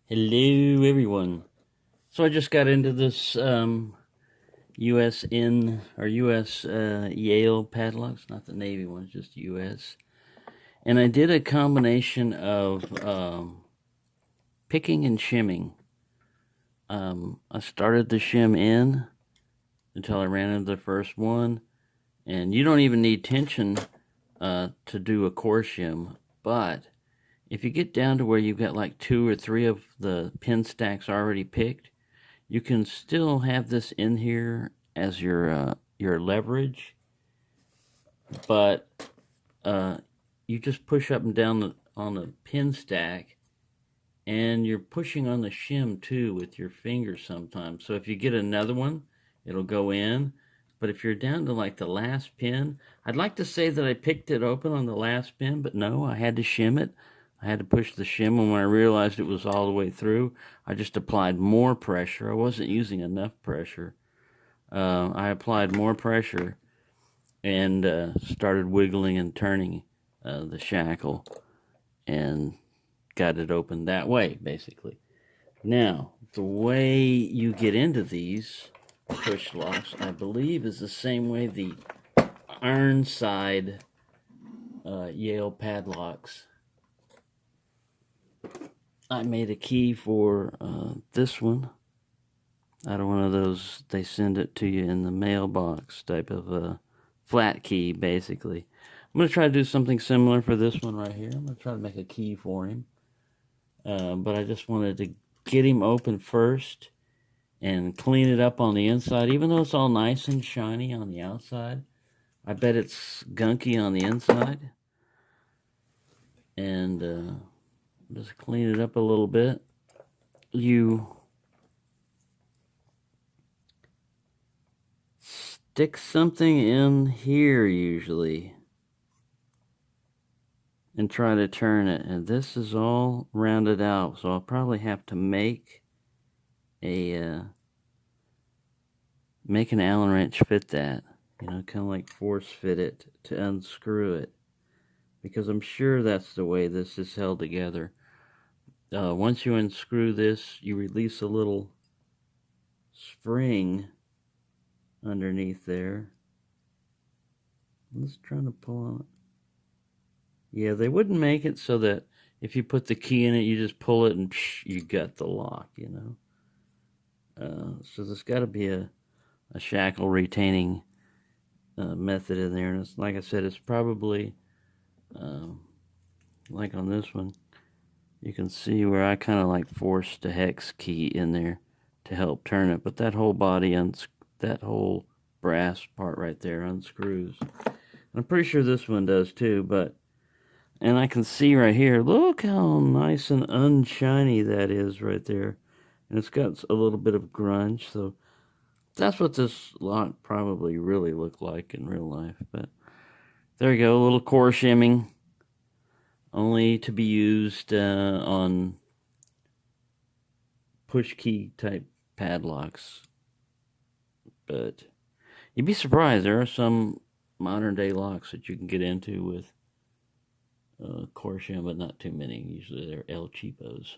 Hello, everyone. So I just got into this U.S. Yale padlocks, not the Navy ones, just U.S. And I did a combination of picking and shimming. I started the shim in until I ran into the first one, and you don't even need tension to do a core shim, but if you get down to where you've got like 2 or 3 of the pin stacks already picked, you can still have this in here as your leverage, but you just push up and down on the pin stack, and you're pushing on the shim too with your fingers sometimes. So if you get another one, it'll go in. But if you're down to like the last pin, I'd like to say that I picked it open on the last pin, but no, I had to shim it. I had to push the shim, and when I realized it was all the way through, I just applied more pressure. I wasn't using enough pressure. I applied more pressure and started wiggling and turning the shackle and got it open that way, basically. Now, the way you get into these push locks, I believe, is the same way the Ironside Yale padlocks. I made a key for this one out of one of those, they send it to you in the mailbox type of a flat key, basically. I'm going to try to do something similar for this one right here. I'm going to try to make a key for him. But I just wanted to get him open first and clean it up on the inside. Even though it's all nice and shiny on the outside, I bet it's gunky on the inside. And just clean it up a little bit. You stick something in here usually and try to turn it, and this is all rounded out, so I'll probably have to make an Allen wrench fit that, kind of like force fit it to unscrew it, because I'm sure that's the way this is held together. Once you unscrew this, you release a little spring underneath there. I'm just trying to pull on it. Yeah, they wouldn't make it so that if you put the key in it, you just pull it and you got the lock, So there's got to be a shackle retaining method in there. And it's, like I said, it's probably like on this one. You can see where I kind of like forced a hex key in there to help turn it. But that whole body, that whole brass part right there unscrews. I'm pretty sure this one does too, and I can see right here, look how nice and unshiny that is right there. And it's got a little bit of grunge, so that's what this lock probably really looked like in real life. But there you go, a little core shimming, only to be used on push key type padlocks. But you'd be surprised, there are some modern day locks that you can get into with core shim, but not too many. Usually they're El Cheapos.